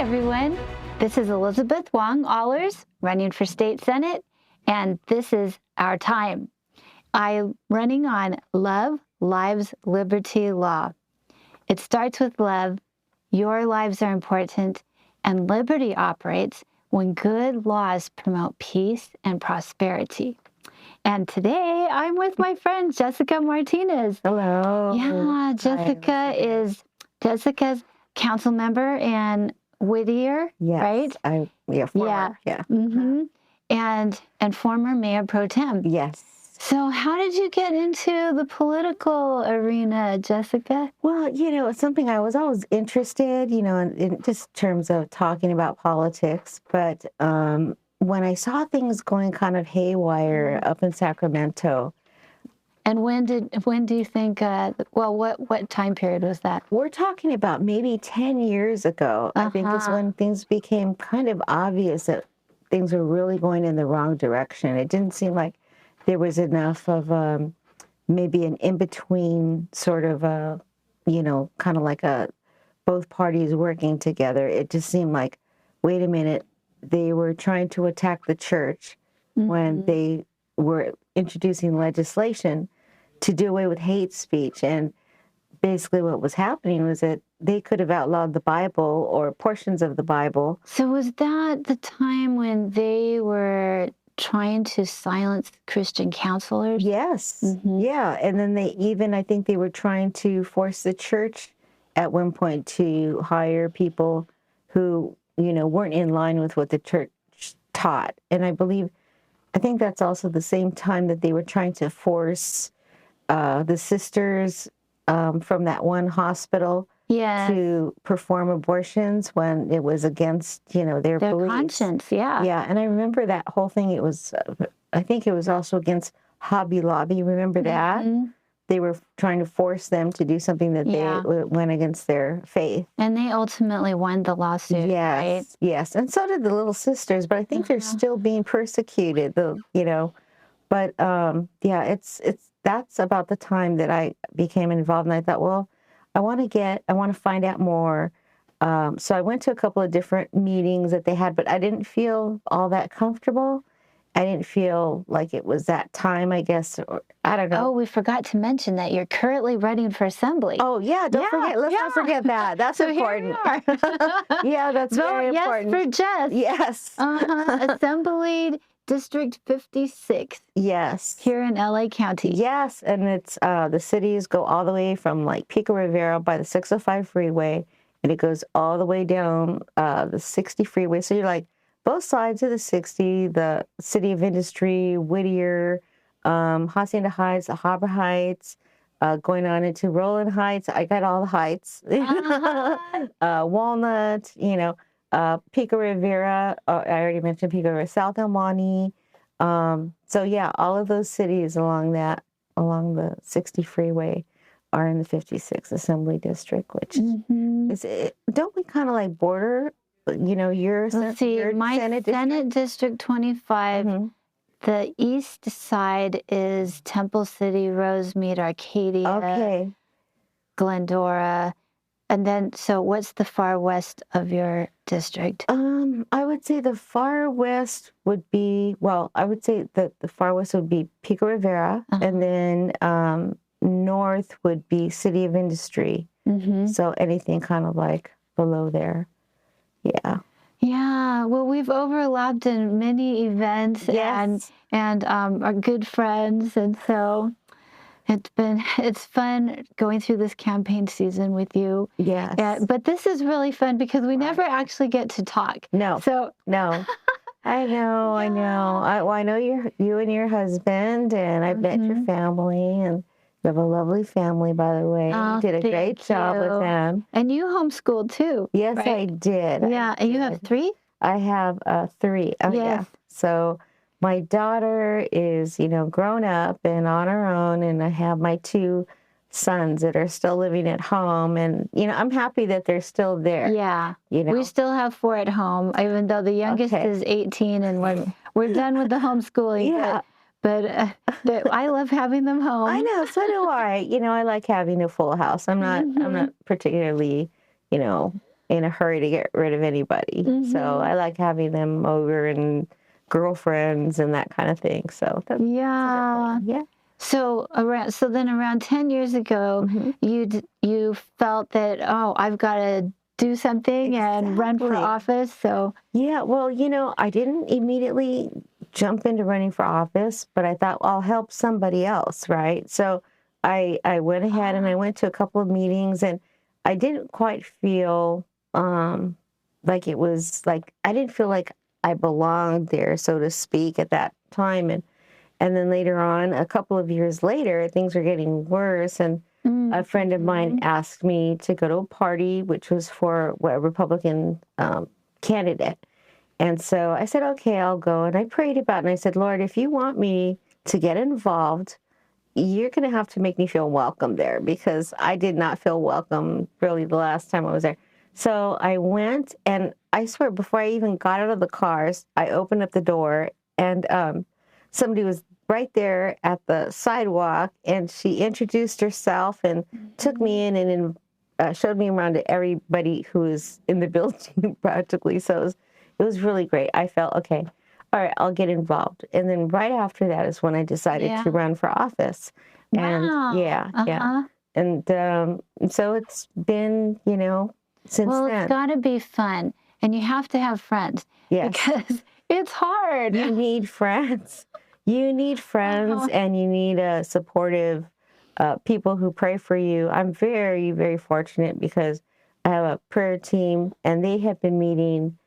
everyone. This is Elizabeth Wong Ahlers running for State Senate, and this is our time. I'm running on Love, Lives, Liberty, Law. It starts with love. Your lives are important, and liberty operates when good laws promote peace and prosperity. And today I'm with my friend Jessica Martinez. Hello. Yeah, Jessica's council member in Whittier, Yes, right? Former. Yeah. Mm-hmm. And former Mayor Pro Tem. Yes. So how did you get into the political arena, Jessica? Well, it's something I was always interested, in just terms of talking about politics. But when I saw things going kind of haywire up in Sacramento. And when do you think, what time period was that? We're talking about maybe 10 years ago, I think is when things became kind of obvious that things were really going in the wrong direction. It didn't seem like there was enough of maybe an in-between sort of kind of like both parties working together. It just seemed like, wait a minute, they were trying to attack the church when they were introducing legislation to do away with hate speech. And basically what was happening was that they could have outlawed the Bible or portions of the Bible. So was that the time when they were trying to silence Christian counselors? Yes. Mm-hmm. Yeah. And then I think they were trying to force the church at one point to hire people who, weren't in line with what the church taught. And I think that's also the same time that they were trying to force the sisters from that one hospital to perform abortions when it was against, their beliefs. Conscience, yeah. Yeah, and I remember that whole thing. It was, I think it was also against Hobby Lobby. Remember that? Mm-hmm. They were trying to force them to do something that they went against their faith. And they ultimately won the lawsuit, right? Yes, and so did the Little Sisters, but I think they're still being persecuted, But it's that's about the time that I became involved, and I thought, well, I want to find out more. So I went to a couple of different meetings that they had, but I didn't feel all that comfortable. I didn't feel like it was that time, I guess, or I don't know. Oh, we forgot to mention that you're currently running for assembly. Oh, yeah, don't forget. Let's not forget that. That's so important. Here we are. Yeah, that's very important. Yes, for Jess. Yes. Assembly District 56. Yes. Here in LA County. Yes, and it's the cities go all the way from like Pico Rivera by the 605 freeway, and it goes all the way down the 60 freeway. So you're like both sides of the 60, the City of Industry, Whittier, Hacienda Heights, the Harbor Heights, going on into Roland Heights. I got all the heights. Walnut, Pico Rivera. I already mentioned Pico Rivera, South El Monte. So yeah, all of those cities along the 60 freeway are in the 56 Assembly District, which don't we kind of like border, your my Senate District 25, the east side is Temple City, Rosemead, Arcadia, Glendora. And then, so what's the far west of your district? I would say the far west would be, I would say that the far west would be Pico Rivera, and then north would be City of Industry. Mm-hmm. So anything kind of like below there. Yeah. Yeah. Well, we've overlapped in many events and are good friends. And so it's fun going through this campaign season with you. Yes. But this is really fun because we never actually get to talk. No. No. I know. I know you and your husband, and I've met your family, and you have a lovely family, by the way. Oh, you did a great job with them. And you homeschooled too. Yes, right? I did. Yeah. And you have 3? I have 3. Oh, yes. Yeah. So my daughter is, grown up and on her own, and I have my 2 sons that are still living at home, and I'm happy that they're still there. Yeah. We still have 4 at home, even though the youngest is 18, and we're done with the homeschooling. Yeah. But I love having them home. I know, so do I. I like having a full house. I'm not particularly, in a hurry to get rid of anybody. So I like having them over and girlfriends and that kind of thing. So that's Yeah. yeah. So then around 10 years ago, you felt that, oh, I've got to do something and run for Exactly. office. So Yeah, well, I didn't immediately jump into running for office, but I thought, well, I'll help somebody else, right? So I went ahead and I went to a couple of meetings, and I didn't quite feel like it was like I didn't feel like I belonged there, so to speak, at that time. And then later on, a couple of years later, things were getting worse, and a friend of mine asked me to go to a party, which was for a Republican candidate. And so I said, okay, I'll go. And I prayed about it. And I said, Lord, if you want me to get involved, you're going to have to make me feel welcome there, because I did not feel welcome really the last time I was there. So I went, and I swear, before I even got out of the cars, I opened up the door, and somebody was right there at the sidewalk, and she introduced herself and took me in and showed me around to everybody who was in the building practically. So it was really great. I felt, okay, all right, I'll get involved. And then right after that is when I decided to run for office. And Wow. And so it's been, since Well, it's then. got to be fun. And you have to have friends Yes. because it's hard. You need friends. You need friends, and you need supportive people who pray for you. I'm very, very fortunate because I have a prayer team, and they have been meeting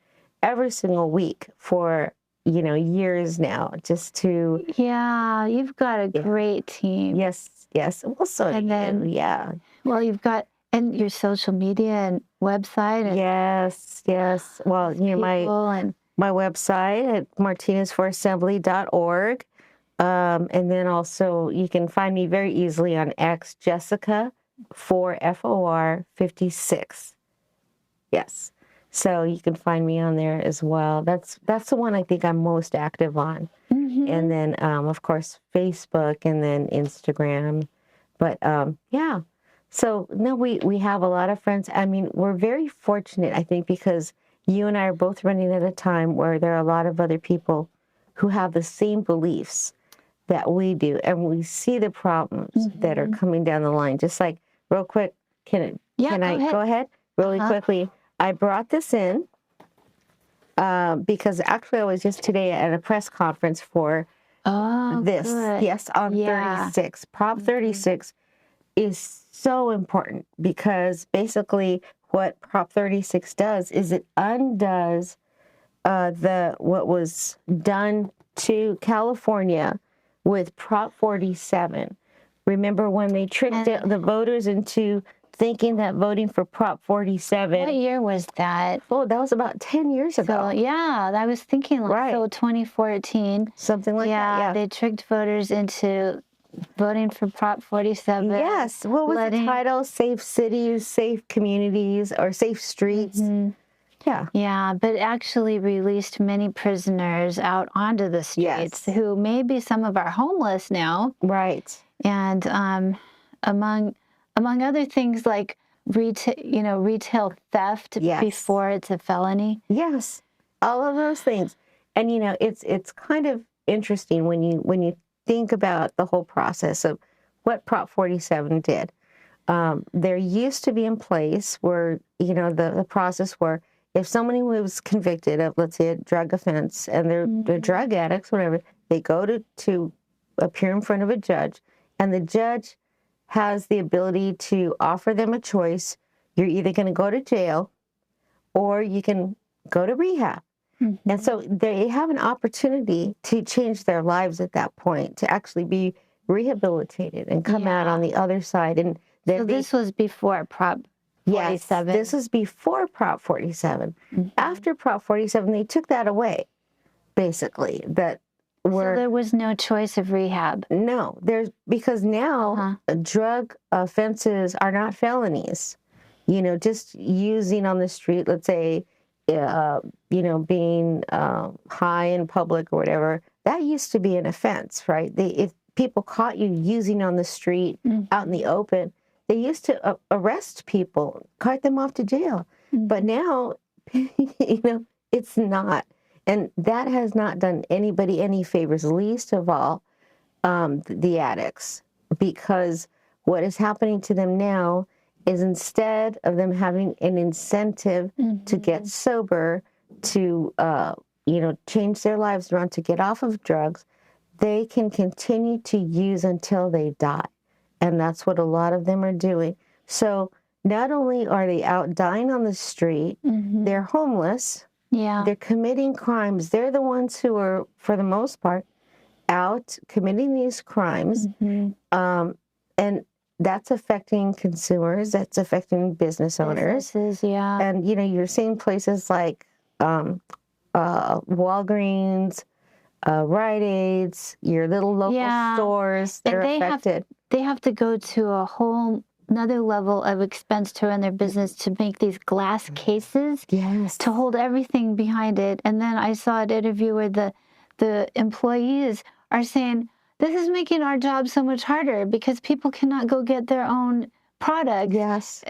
every single week for, years now, just to. Yeah, you've got a great team. Yes, yes. Well, so And then, yeah. well, you've got, and your social media and website. And Yes, yes. Well, my website at martinezforassembly.org. And then also you can find me very easily on X, Jessica FOR 56. Yes. So you can find me on there as well. That's the one I think I'm most active on. And then, of course, Facebook, and then Instagram. But yeah. So no, we have a lot of friends. I mean, we're very fortunate, I think, because you and I are both running at a time where there are a lot of other people who have the same beliefs that we do, and we see the problems that are coming down the line. Just like, real quick, can I go ahead really quickly? I brought this in because actually I was just today at a press conference for this. good. Yes, on 36. Prop 36 is so important because basically what Prop 36 does is it undoes what was done to California with Prop 47. Remember when they tricked the voters into thinking that voting for Prop 47. What year was that? Oh, that was about 10 years ago. So, yeah, I was thinking Right. so 2014. Something like that. Yeah, they tricked voters into voting for Prop 47. Yes. What was the title? Safe cities, safe communities, or safe streets. Yeah. Yeah, but actually released many prisoners out onto the streets who may be some of our homeless now. Right. And among other things like retail theft before it's a felony. Yes. All of those things. And it's kind of interesting when you think about the whole process of what Prop 47 did. There used to be in place where, the process where if somebody was convicted of, let's say, a drug offense, and they're drug addicts, whatever, they go to appear in front of a judge, and the judge has the ability to offer them a choice. You're either going to go to jail or you can go to rehab. And so they have an opportunity to change their lives at that point, to actually be rehabilitated and come out on the other side. And so this was before Prop 47? Yes, this was before Prop 47. After Prop 47, they took that away, basically. So there was no choice of rehab? No, because now drug offenses are not felonies. Just using on the street, let's say, being high in public or whatever, that used to be an offense, right? If people caught you using on the street out in the open, they used to arrest people, cart them off to jail. But now, it's not. And that has not done anybody any favors, least of all the addicts, because what is happening to them now is instead of them having an incentive to get sober, to, change their lives around, to get off of drugs, they can continue to use until they die. And that's what a lot of them are doing. So not only are they out dying on the street, they're homeless, they're committing crimes. They're the ones who are, for the most part, out committing these crimes. And that's affecting consumers, that's affecting business owners. Businesses, yeah. And, you're seeing places like Walgreens, Rite Aids, your little local stores that are affected. They have to go to a whole another level of expense to run their business, to make these glass cases to hold everything behind it. And then I saw an interview where the employees are saying, this is making our job so much harder because people cannot go get their own products. Yes.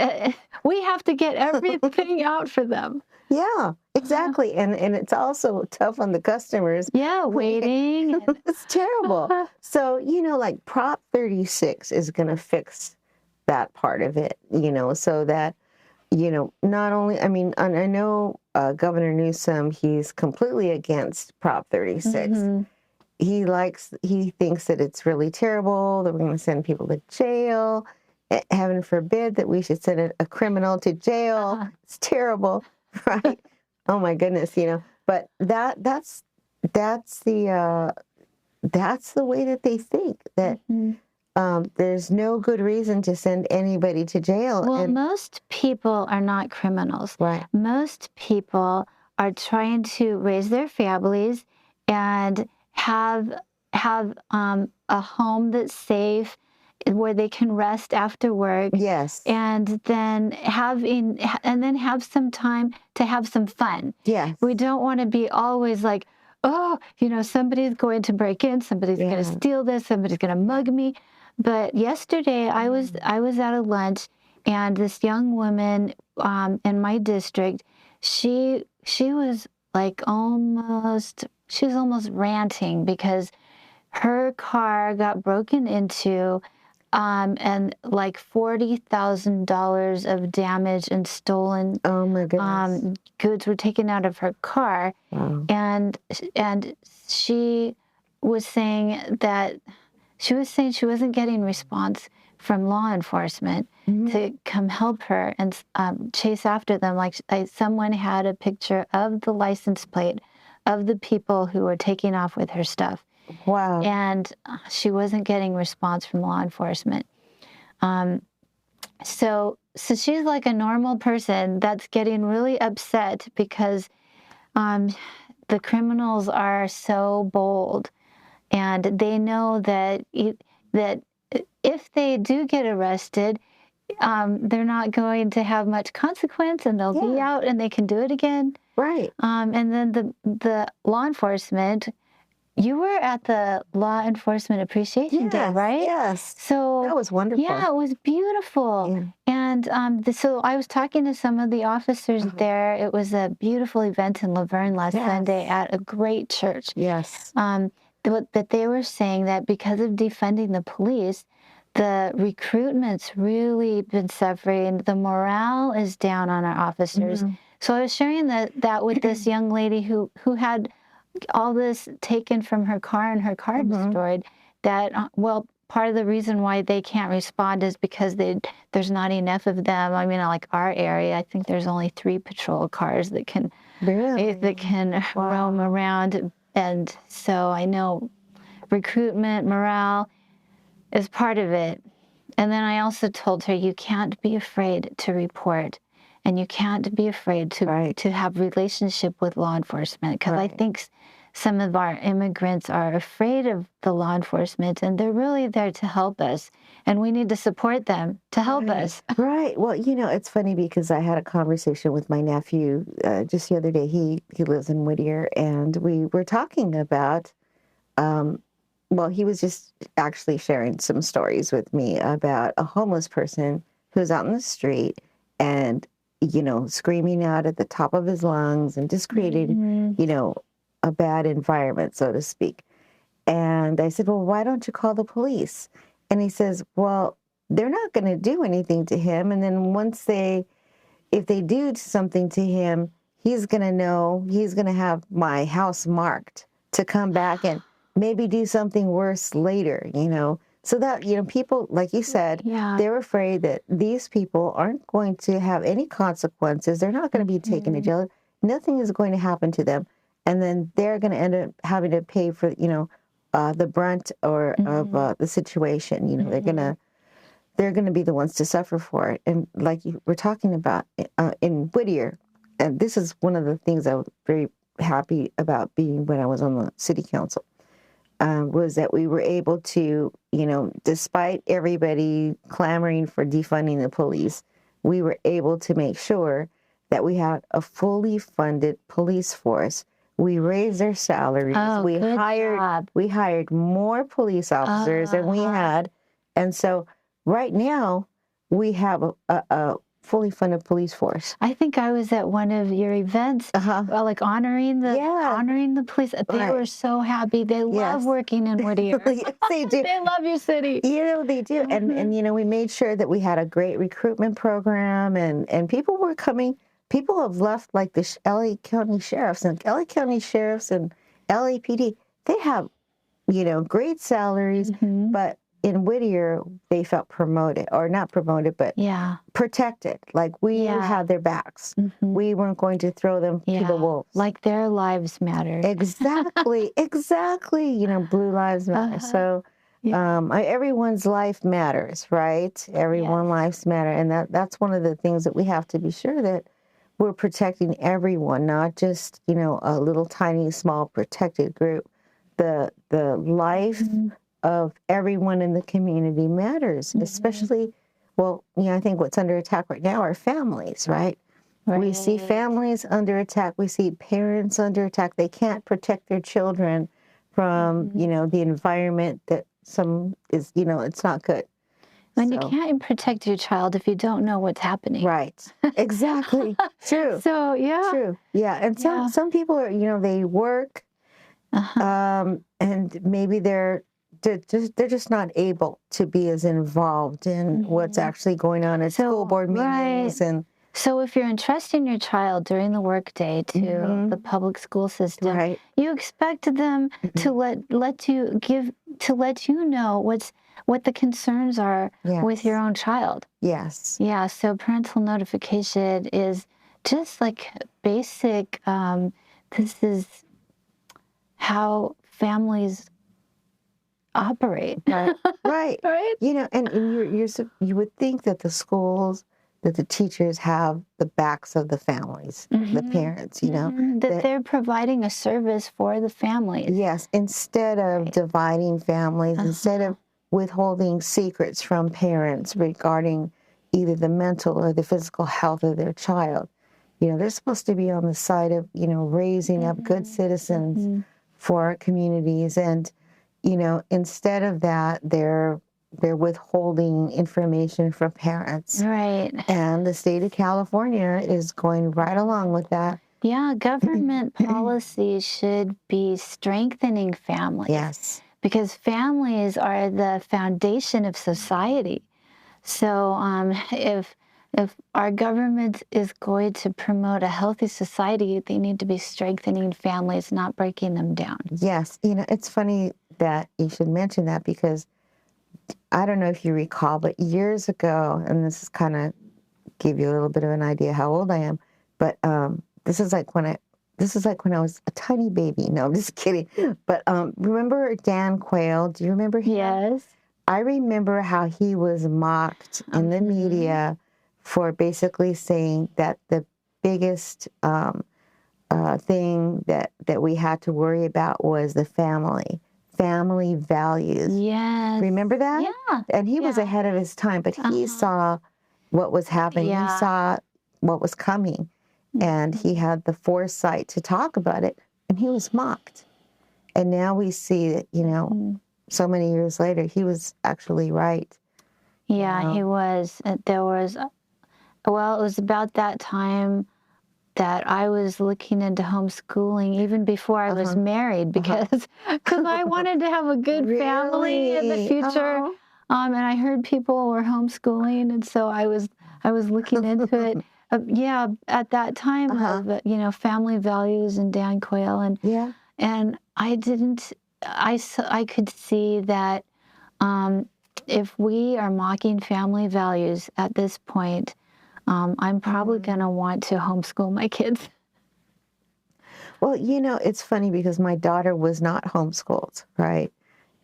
We have to get everything out for them. Yeah, exactly. And it's also tough on the customers. Yeah, waiting. It's terrible. So, like Prop 36 is going to fix that part of it, so that, not only, I know Governor Newsom, he's completely against Prop 36. He thinks that it's really terrible, that we're going to send people to jail. Heaven forbid that we should send a criminal to jail. It's terrible, right? Oh my goodness, But that's the way that they think, that there's no good reason to send anybody to jail. Well, most people are not criminals. Right. Most people are trying to raise their families and have a home that's safe, where they can rest after work. Yes. And then have some time to have some fun. Yes. We don't want to be always like, oh, somebody's going to break in, somebody's going to steal this, somebody's going to mug me. But yesterday I was at a lunch, and this young woman in my district, she was like almost ranting because her car got broken into, and like $40,000 of damage and stolen goods were taken out of her car. Wow. And she was saying she wasn't getting response from law enforcement to come help her and chase after them. Like someone had a picture of the license plate of the people who were taking off with her stuff. Wow. And she wasn't getting response from law enforcement. So she's like a normal person that's getting really upset because the criminals are so bold, and they know that if they do get arrested, they're not going to have much consequence, and they'll be out and they can do it again. Right. And then the law enforcement. You were at the Law Enforcement Appreciation Day, right? Yes. So that was wonderful. Yeah, it was beautiful. Yeah. And so I was talking to some of the officers there. It was a beautiful event in Laverne last Sunday at a great church. Yes. But they were saying that because of defunding the police, the recruitment's really been suffering. The morale is down on our officers. So I was sharing that with this young lady who had all this taken from her car and her car destroyed, that, part of the reason why they can't respond is because there's not enough of them. I mean, like our area, I think there's only 3 patrol cars that can roam around. And so I know recruitment, morale is part of it. And then I also told her, you can't be afraid to report. And you can't be afraid to have relationship with law enforcement, because I think some of our immigrants are afraid of the law enforcement, and they're really there to help us, and we need to support them to help us. Right. Well, it's funny because I had a conversation with my nephew just the other day. He lives in Whittier, and we were talking about, he was just actually sharing some stories with me about a homeless person who's out in the street, and screaming out at the top of his lungs and just created, a bad environment, so to speak. And I said, well, why don't you call the police? And he says, well, they're not going to do anything to him. And then if they do something to him, he's going to have my house marked to come back and maybe do something worse later, So that, people, like you said, they're afraid that these people aren't going to have any consequences. They're not going to be taken to jail. Nothing is going to happen to them. And then they're going to end up having to pay for, the brunt of the situation. They're going to be the ones to suffer for it. And like you were talking about in Whittier, and this is one of the things I was very happy about being when I was on the city council, was that we were able to, despite everybody clamoring for defunding the police, we were able to make sure that we had a fully funded police force. We raised their salaries. Oh, we good job. hired more police officers than we had. And so right now we have a fully funded police force. I think I was at one of your events, like honoring the police. They were so happy. They love working in Whittier. Yes, they do. They love your city. They do. And we made sure that we had a great recruitment program, and people were coming. People have left, like the LA County Sheriffs and LAPD. They have, great salaries, but in Whittier, they felt promoted, or not promoted, but protected. Like we had their backs. We weren't going to throw them to the wolves. Like their lives matter. Exactly. Blue lives matter. So everyone's life matters, right? Everyone's lives matter. And that's one of the things that we have to be sure that we're protecting everyone, not just, a little tiny, small protected group. The life of everyone in the community matters, especially, I think what's under attack right now are families, right? We see families under attack. We see parents under attack. They can't protect their children from, the environment that some is, it's not good. And you can't protect your child if you don't know what's happening. Right. Exactly. True. So, True. Yeah. And some people are, they work, and maybe they're just not able to be as involved in what's actually going on at school board meetings. And so if you're entrusting your child during the workday to the public school system, you expect them to let you know what the concerns are with your own child. Yes. Yeah. So parental notification is just like basic. This is how families operate. Right. Right. And you would think that the schools, that the teachers have the backs of the families, the parents, that they're providing a service for the families. Yes. Instead of dividing families, instead of withholding secrets from parents regarding either the mental or the physical health of their child. They're supposed to be on the side of, raising up good citizens for our communities. And, instead of that, they're withholding information from parents. Right. And the state of California is going right along with that. Yeah, government policy should be strengthening families. Yes. Because families are the foundation of society. So if our government is going to promote a healthy society, they need to be strengthening families, not breaking them down. Yes. It's funny that you should mention that, because I don't know if you recall, but years ago, and this is kind of give you a little bit of an idea how old I am, but this is like when I was a tiny baby. No, I'm just kidding. But remember Dan Quayle? Do you remember him? Yes. I remember how he was mocked in the media for basically saying that the biggest thing that we had to worry about was the family values. Yes. Remember that? Yeah. And he was ahead of his time, but he saw what was happening. Yeah. He saw what was coming. And he had the foresight to talk about it, and he was mocked. And now we see that, so many years later, he was actually right. Yeah, he was. There was Well, it was about that time that I was looking into homeschooling even before I was married because I wanted to have a good family in the Really? future. Oh. And I heard people were homeschooling, and so I was looking into it. Yeah, at that time of family values and Dan Quayle, Yeah. and I didn't. I could see that if we are mocking family values at this point, I'm probably going to want to homeschool my kids. Well, it's funny because my daughter was not homeschooled, right?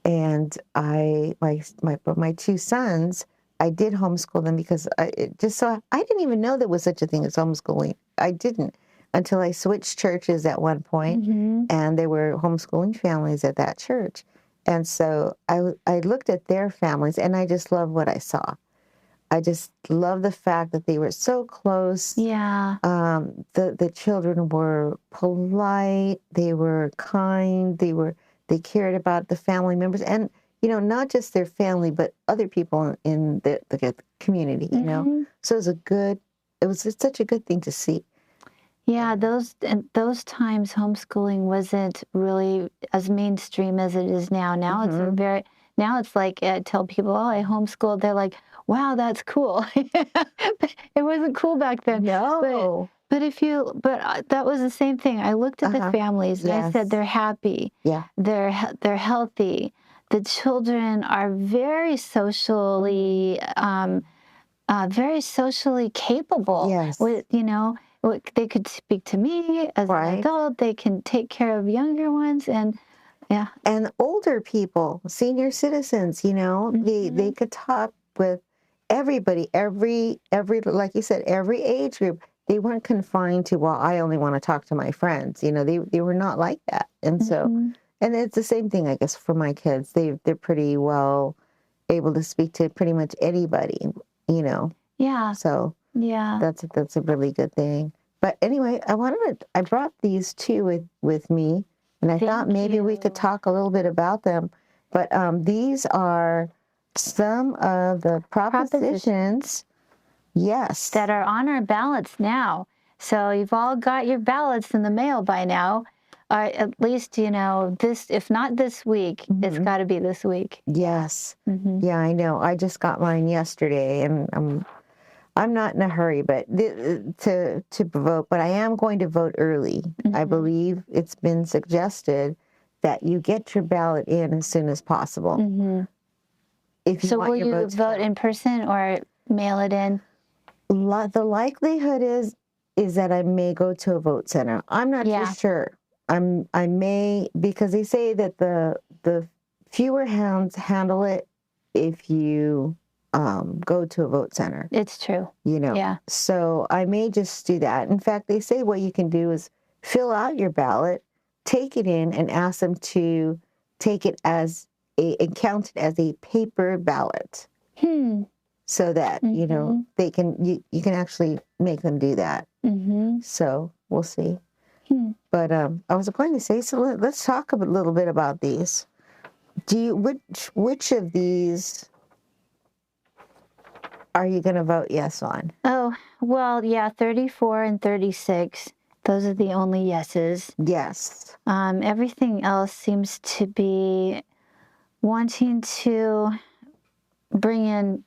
And but my two sons, I did homeschool them because I didn't even know there was such a thing as homeschooling. I didn't until I switched churches at one point, and there were homeschooling families at that church. And so I looked at their families, and I just loved what I saw. I just love the fact that they were so close. Yeah. The children were polite. They were kind. They cared about the family members, and not just their family, but other people in the community. So it was just such a good thing to see. Yeah, those times homeschooling wasn't really as mainstream as it is now. Now it's like I tell people, oh, I homeschooled. They're like, wow, that's cool. It wasn't cool back then. No. But that was the same thing. I looked at the families and I said Yes. they're happy. Yeah. They're healthy. The children are very socially capable. Yes. They could speak to me as an adult. They can take care of younger ones, and yeah. And older people, senior citizens, they could talk with everybody, every like you said, every age group. They weren't confined to, well, I only want to talk to my friends. They were not like that. And so, and it's the same thing, I guess, for my kids. They're pretty well able to speak to pretty much anybody. Yeah. So yeah, that's a really good thing. But anyway, I brought these two with me, and I thought maybe we could talk a little bit about them. But these are some of the propositions, yes, that are on our ballots now. So you've all got your ballots in the mail by now. At least, this, if not this week, it's got to be this week. Yes. Yeah, I know. I just got mine yesterday, and I'm not in a hurry, but to vote. But I am going to vote early. I believe it's been suggested that you get your ballot in as soon as possible. If you want will your you vote in person or mail it in? The likelihood is that I may go to a vote center. I'm not too sure. I may, because they say that the fewer hands handle it if you go to a vote center. It's true. Yeah. So I may just do that. In fact, they say what you can do is fill out your ballot, take it in, and ask them to take it and count it as a paper ballot. So that, they can, you can actually make them do that. So we'll see. But I was going to say, so let's talk a little bit about these. Which of these are you going to vote yes on? Oh, well, yeah, 34 and 36. Those are the only yeses. Yes. Everything else seems to be wanting to bring in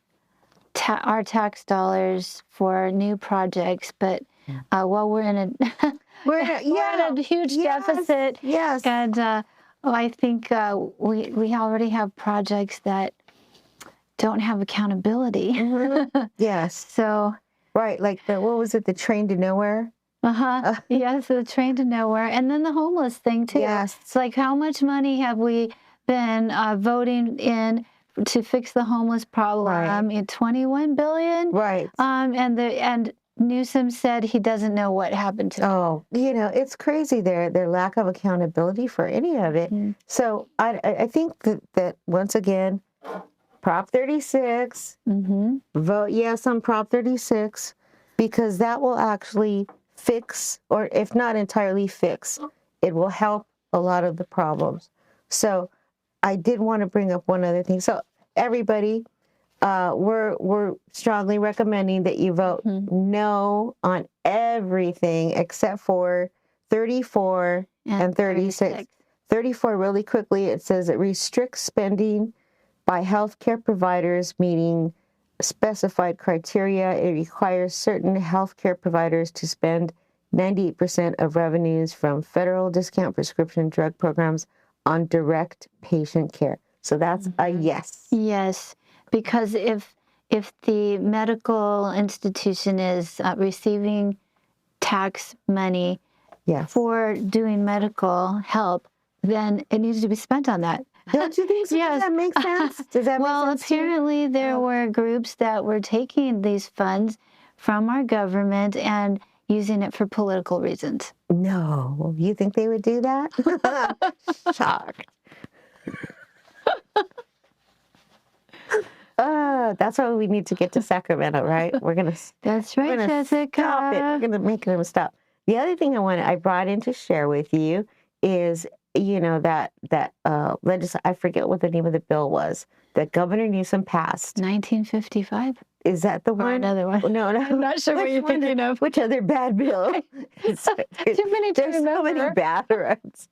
our tax dollars for new projects, but while we're in we're in a huge deficit. Yes. And I think we already have projects that don't have accountability. Yes. So. Right, like what was it, the train to nowhere? Yes, the train to nowhere. And then the homeless thing, too. Yes. It's like, how much money have we been voting in to fix the homeless problem? Right. $21 billion? Right. And Newsom said he doesn't know what happened to it. Oh, it's crazy, their lack of accountability for any of it. So I think that once again, Prop 36, vote yes on Prop 36, because that will actually fix, or if not entirely fix, it will help a lot of the problems. So I did want to bring up one other thing. So everybody, we're strongly recommending that you vote no on everything except for 34 and 36. 34, really quickly, it says it restricts spending by healthcare providers meeting specified criteria. It requires certain healthcare providers to spend 98% of revenues from federal discount prescription drug programs on direct patient care. So that's a yes. Yes, because if the medical institution is receiving tax money for doing medical help, then it needs to be spent on that. Don't you think so? Yes. Does that make sense? Does that well, make sense apparently there were groups that were taking these funds from our government and using it for political reasons. No. You think they would do that? Shocked. That's why we need to get to Sacramento, right? We're gonna. That's right, Jessica. Stop it. We're gonna make them stop. The other thing I brought in to share with you is, that I forget what the name of the bill was that Governor Newsom passed. 1955. Is that the Or one? another one? No, I'm not sure what you're thinking of. Which other bad bill? Too many to There's so many remember. bad ones.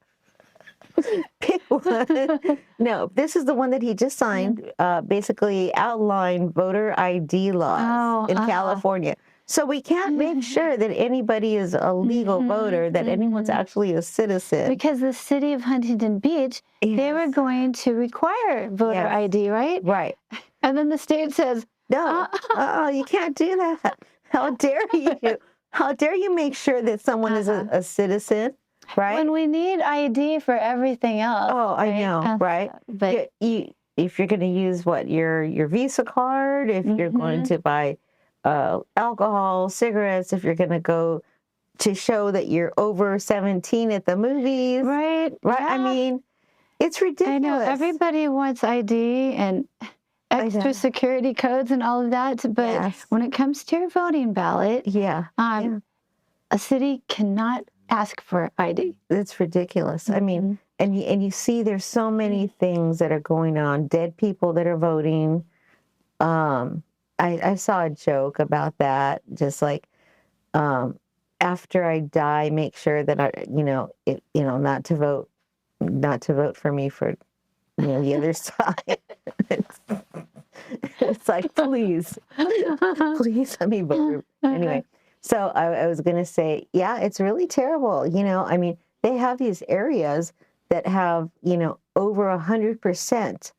Pick one. No, this is the one that he just signed. Basically outlined voter ID laws in California. So we can't make sure that anybody is a legal voter, that anyone's actually a citizen. Because the city of Huntington Beach, they were going to require voter ID, right? Right. And then the state says, no, you can't do that. How dare you? How dare you make sure that someone is a citizen, right? When we need ID for everything else. Oh, I know, right? But if you're going to use your Visa card, if you're going to buy alcohol, cigarettes, if you're going to go to show that you're over 17 at the movies. Right. Right. Yeah. I mean, it's ridiculous. I know everybody wants ID and extra security codes and all of that. But when it comes to your voting ballot, a city cannot ask for ID. It's ridiculous. I mean, and you see there's so many things that are going on, dead people that are voting. I saw a joke about that, just like, after I die, make sure that not to vote for me for, the other side. It's like, please let me vote. Anyway, so I was going to say, it's really terrible. I mean, they have these areas that have, over 100%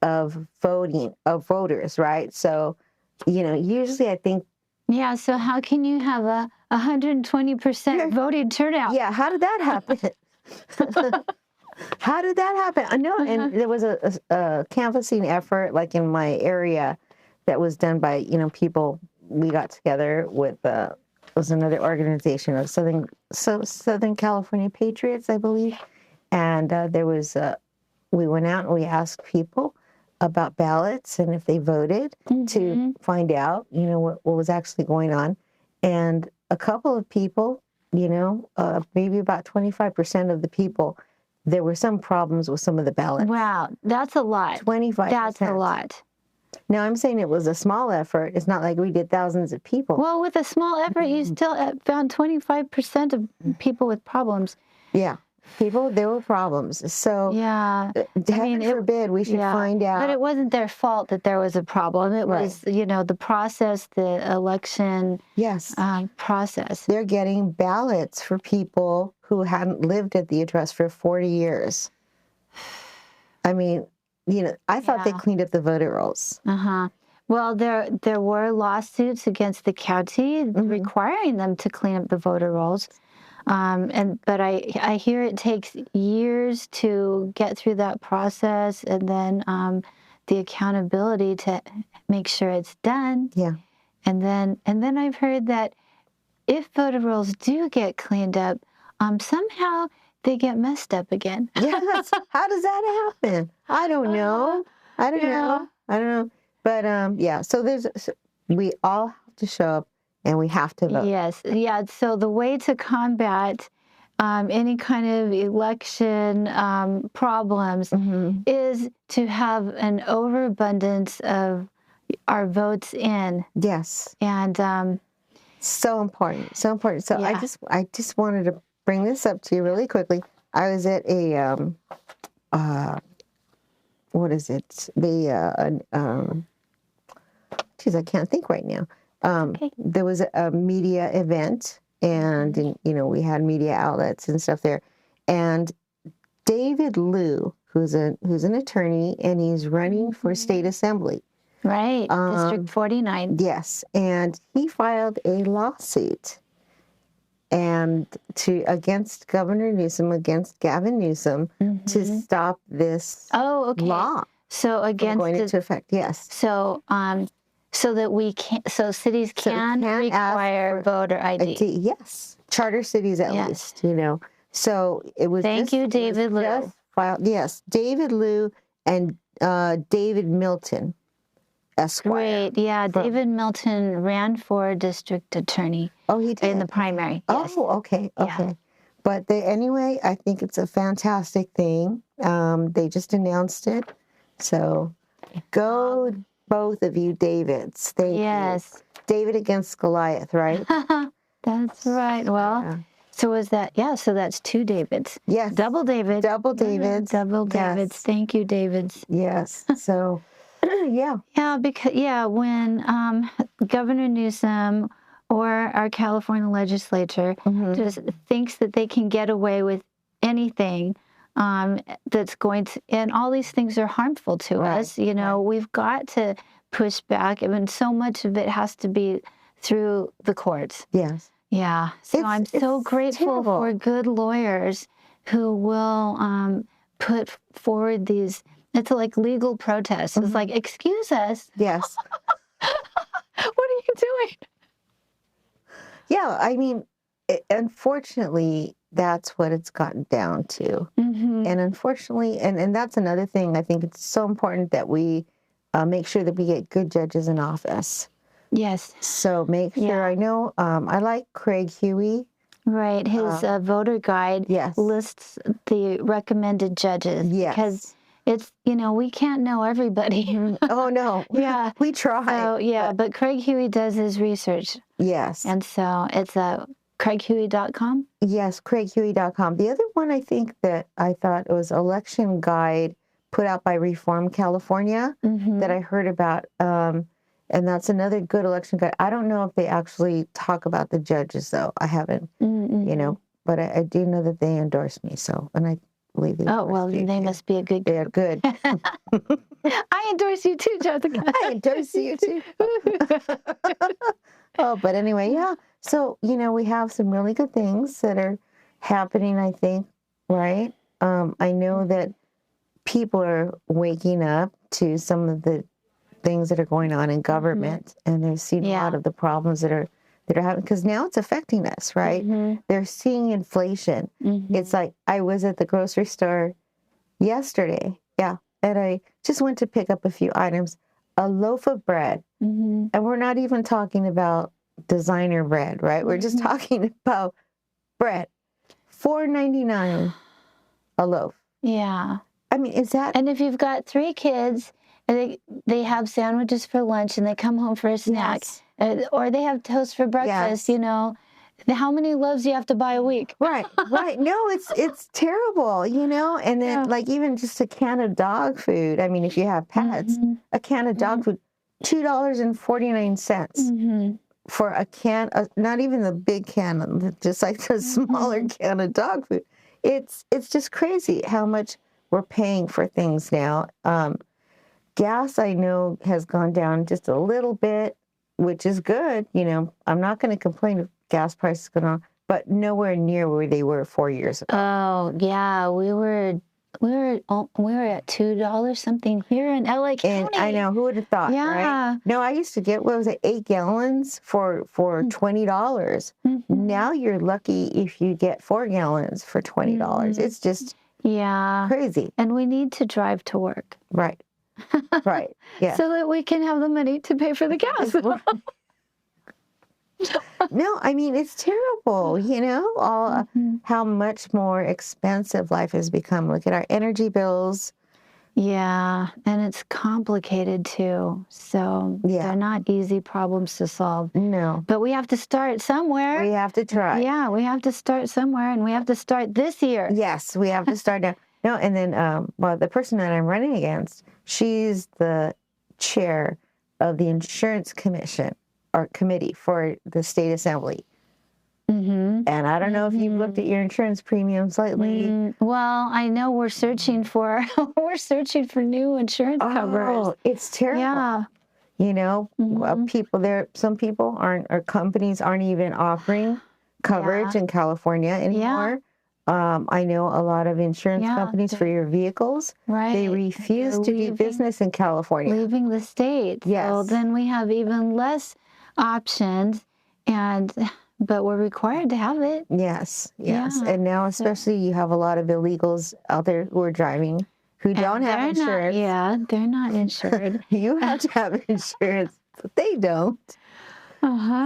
of voters, right? So, usually I think. Yeah, so how can you have a 120% voting turnout? Yeah, how did that happen? How did that happen? I know, and there was a canvassing effort, like in my area, that was done by, people. We got together with, was another organization of Southern California Patriots, I believe. And there was, we went out and we asked people about ballots and if they voted to find out, what was actually going on. And a couple of people, maybe about 25% of the people, there were some problems with some of the ballots. Wow, that's a lot. 25%. That's a lot. Now, I'm saying it was a small effort. It's not like we did thousands of people. Well, with a small effort, you still found 25% of people with problems. Yeah. There were problems. So, heaven forbid, we should find out. But it wasn't their fault that there was a problem. It was, the process, the election process. They're getting ballots for people who hadn't lived at the address for 40 years. I mean, I thought they cleaned up the voter rolls. Well, there were lawsuits against the county requiring them to clean up the voter rolls. But I hear it takes years to get through that process, and then the accountability to make sure it's done. Yeah. And then I've heard that if voter rolls do get cleaned up, somehow they get messed up again. Yes. How does that happen? I don't know. I don't know. But so we all have to show up. And we have to vote. Yes. Yeah. So the way to combat any kind of election problems is to have an overabundance of our votes in. Yes. And So important. So important. So Yeah. I just wanted to bring this up to you really quickly. I was at a what is it? Geez, I can't think right now. okay. There was a media event, and you know, we had media outlets and stuff there. And David Liu, who's an attorney, and he's running for state assembly. Right. District 49. Yes, and he filed a lawsuit against Governor Newsom, against Gavin Newsom, to stop this law. So against going into effect. Yes. So so that we can, so cities can require voter ID. Yes, charter cities at least. You know, so it was. Thank you, David Liu. Yes, David Liu and David Milton, Esquire. Great. Yeah, David Milton ran for district attorney. Oh, he did? In the primary. Yes. Oh, okay. Okay. Yeah. But anyway, I think it's a fantastic thing. They just announced it. So go, both of you, Davids. Thank you. David against Goliath, right? That's right. Well, so is that, so that's two Davids. Yes. Double David. Double Davids. Double Davids. Yes. Thank you, Davids. Yes. So, yeah. Yeah, because, when Governor Newsom or our California legislature just thinks that they can get away with anything that's going to, and all these things are harmful to us, you know, we've got to push back. I mean, so much of it has to be through the courts. Yes. Yeah. So I'm so grateful for good lawyers who will put forward these, it's like legal protests. It's like, excuse us. Yes. What are you doing? Yeah, I mean, unfortunately, that's what it's gotten down to. And unfortunately, and that's another thing, I think it's so important that we make sure that we get good judges in office. Yes. So make sure, I know, I like Craig Huey. Right. His voter guide lists the recommended judges. Yes. Because it's, we can't know everybody. Oh, no. Yeah. We try. So, but Craig Huey does his research. Yes. And so it's CraigHuey.com? Yes, CraigHuey.com. The other one I think that I thought was election guide put out by Reform California that I heard about. And that's another good election guide. I don't know if they actually talk about the judges, though. I haven't, but I do know that they endorse me. So, and I believe they they must be a good group. They're good. I endorse you too, Jessica. I endorse you too. But anyway, yeah. So, we have some really good things that are happening, I think, right? I know that people are waking up to some of the things that are going on in government, and they're seeing a lot of the problems that are happening, because now it's affecting us, right? They're seeing inflation. It's like, I was at the grocery store yesterday, and I just went to pick up a few items, a loaf of bread, and we're not even talking about designer bread, right? We're just talking about bread, $4.99 a loaf. Yeah. I mean, is that? And if you've got 3 kids, and they have sandwiches for lunch, and they come home for a snack, or they have toast for breakfast, how many loaves do you have to buy a week? Right. No, it's terrible, and then like even just a can of dog food. I mean, if you have pets, a can of dog food, $2.49 for a can, not even the big can, just like the smaller can of dog food. It's just crazy how much we're paying for things now. Gas, I know, has gone down just a little bit, which is good. I'm not going to complain if gas prices go down, but nowhere near where they were 4 years ago. Oh, yeah. We were at $2 something here in LA County. And I know, who would have thought, right? No, I used to get, 8 gallons for $20. Now you're lucky if you get 4 gallons for $20. It's just crazy. And we need to drive to work. Right. Right. Yeah. So that we can have the money to pay for the gas. No, I mean, it's terrible, how much more expensive life has become. Look at our energy bills. Yeah, and it's complicated too. So Yeah. they're not easy problems to solve. No. But we have to start somewhere. We have to try. Yeah, we have to start somewhere, and we have to start this year. Yes, we have to start now. No, and then, well, the person that I'm running against, she's the chair of the insurance commission or committee for the state assembly. Mm-hmm. And I don't know if you've looked at your insurance premiums lately. Well, I know we're searching for new insurance coverage. Oh, it's terrible. Yeah. You know, some people aren't, or companies aren't even offering coverage in California anymore. I know a lot of insurance companies for your vehicles, they refuse to do business in California. Leaving the state. Yes. So then we have even less options, but we're required to have it. Yes. Yeah. And now especially you have a lot of illegals out there who are driving who don't have insurance. They're not insured. You have to have insurance, but they don't.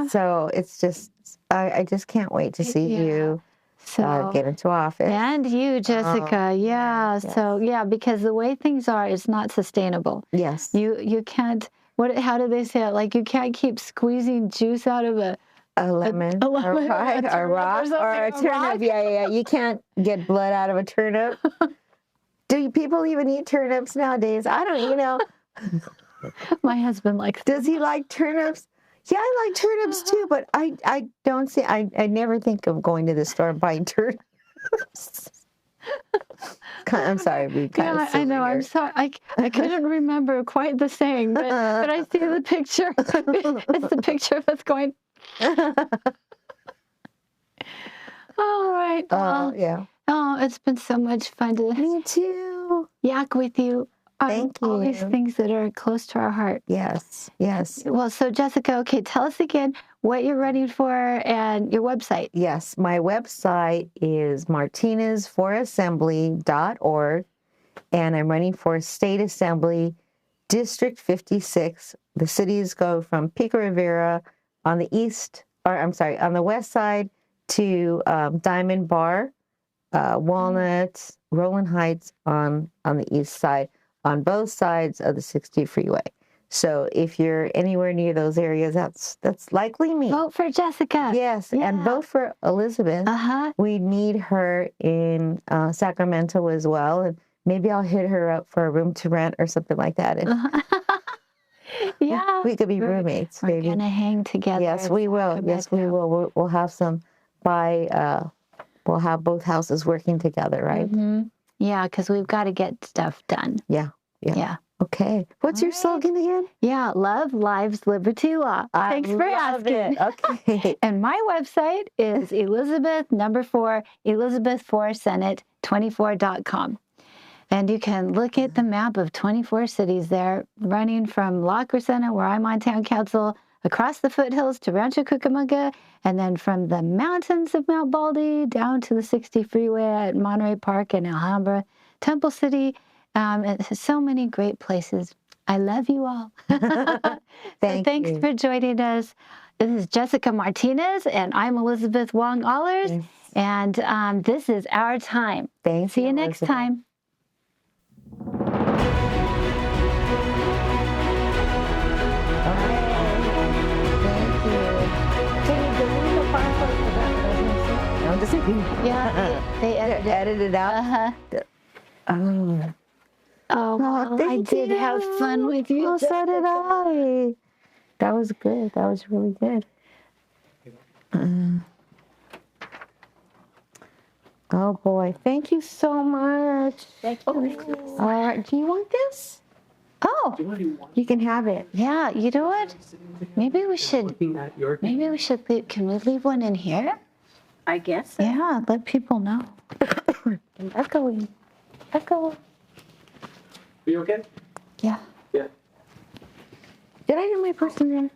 So it's just, I just can't wait to see you get into office. And you, Jessica. So, because the way things are, it's not sustainable. Yes. You can't, how do they say it? Like, you can't keep squeezing juice out of a lemon, or a rock, or a turnip. Yeah. You can't get blood out of a turnip. Do people even eat turnips nowadays? I don't, My husband likes. Does he like turnips? Yeah, I like turnips too, but I don't see, I never think of going to the store and buying turnips. I'm sorry, I know. I'm sorry. I couldn't remember quite the saying, but I see the picture. It's the picture of us going. All right. Oh, yeah. Oh, it's been so much fun to Me too. yak with you. Thank you. All these things that are close to our heart. Yes. Well, so Jessica, okay, tell us again what you're running for and your website. Yes, my website is martinezforassembly.org, and I'm running for State Assembly, District 56. The cities go from Pico Rivera on the on the west side to Diamond Bar, Walnut, Rowland Heights on the east side, on both sides of the 60 freeway. So if you're anywhere near those areas, that's likely me. Vote for Jessica. Yes, and vote for Elizabeth. We need her in Sacramento as well, and maybe I'll hit her up for a room to rent or something like that. And we could be roommates. We're gonna hang together. Yes, we will. Yes, we will. We'll have we'll have both houses working together, right? Yeah, because we've got to get stuff done. Yeah. Okay. What's your slogan again? Yeah, love, lives, liberty, law. Thanks for asking. Okay. And my website is Elizabeth4Senate24.com. And you can look at the map of 24 cities there, running from La Crescenta, where I'm on town council, across the foothills to Rancho Cucamonga, and then from the mountains of Mount Baldy down to the 60 freeway at Monterey Park and Alhambra, Temple City. So many great places. I love you all. Thanks for joining us. This is Jessica Martinez, and I'm Elizabeth Wong Ahlers, and this is Our Time. Thanks. See you next time. Yeah, they edited it out. I did have fun with you. So did I. That was good. That was really good. Oh boy! Thank you so much. Thank you. All right. Do you want this? Oh, you can have it. Yeah. You know what? Maybe we should. Can we leave one in here? I guess so. Yeah. Let people know. Echoing. Echo. Are you okay? Yeah. Yeah. Did I do my purse in there?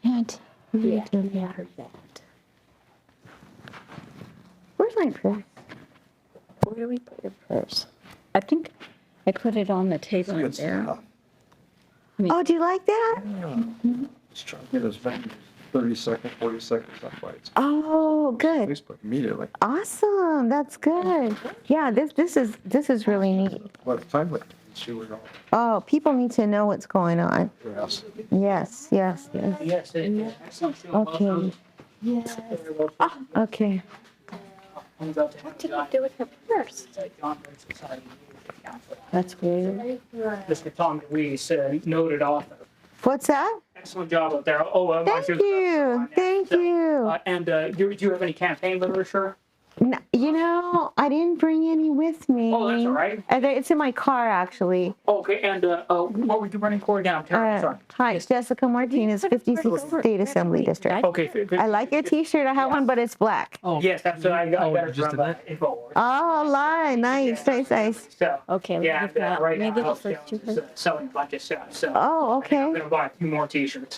Yeah. Where's my purse? Where do we put your purse? I think I put it on the table in there. Oh, do you like that? Let's try to get those values. 30 seconds, 40 seconds, that's why it's Oh, good. Facebook immediately. Awesome. That's good. Yeah, this is really neat. What time it? See where going. Oh, people need to know what's going on. Yes. Yes, yes, yes. Yes, excellent. Okay. Okay. What did you do with her purse? That's weird. Mr. Tom Luis, noted author. What's that? Excellent job up there. Oh, Thank you. Thank you. And do you have any campaign literature? You know, I didn't bring any with me. Oh, that's all right. It's in my car, actually. Okay, and what were you running for again? I'm terribly sorry. Hi, Yes. Jessica Martinez, 56th State Assembly District. Okay. I like your T-shirt. I have one, but it's black. Oh, yes, that's I got it just from did that? InfoWars. Oh, line. Nice, nice. So, Okay, yeah, we've got right maybe now, the first two. selling a bunch of stuff. So Oh, I think I'm okay. gonna buy a few more T-shirts.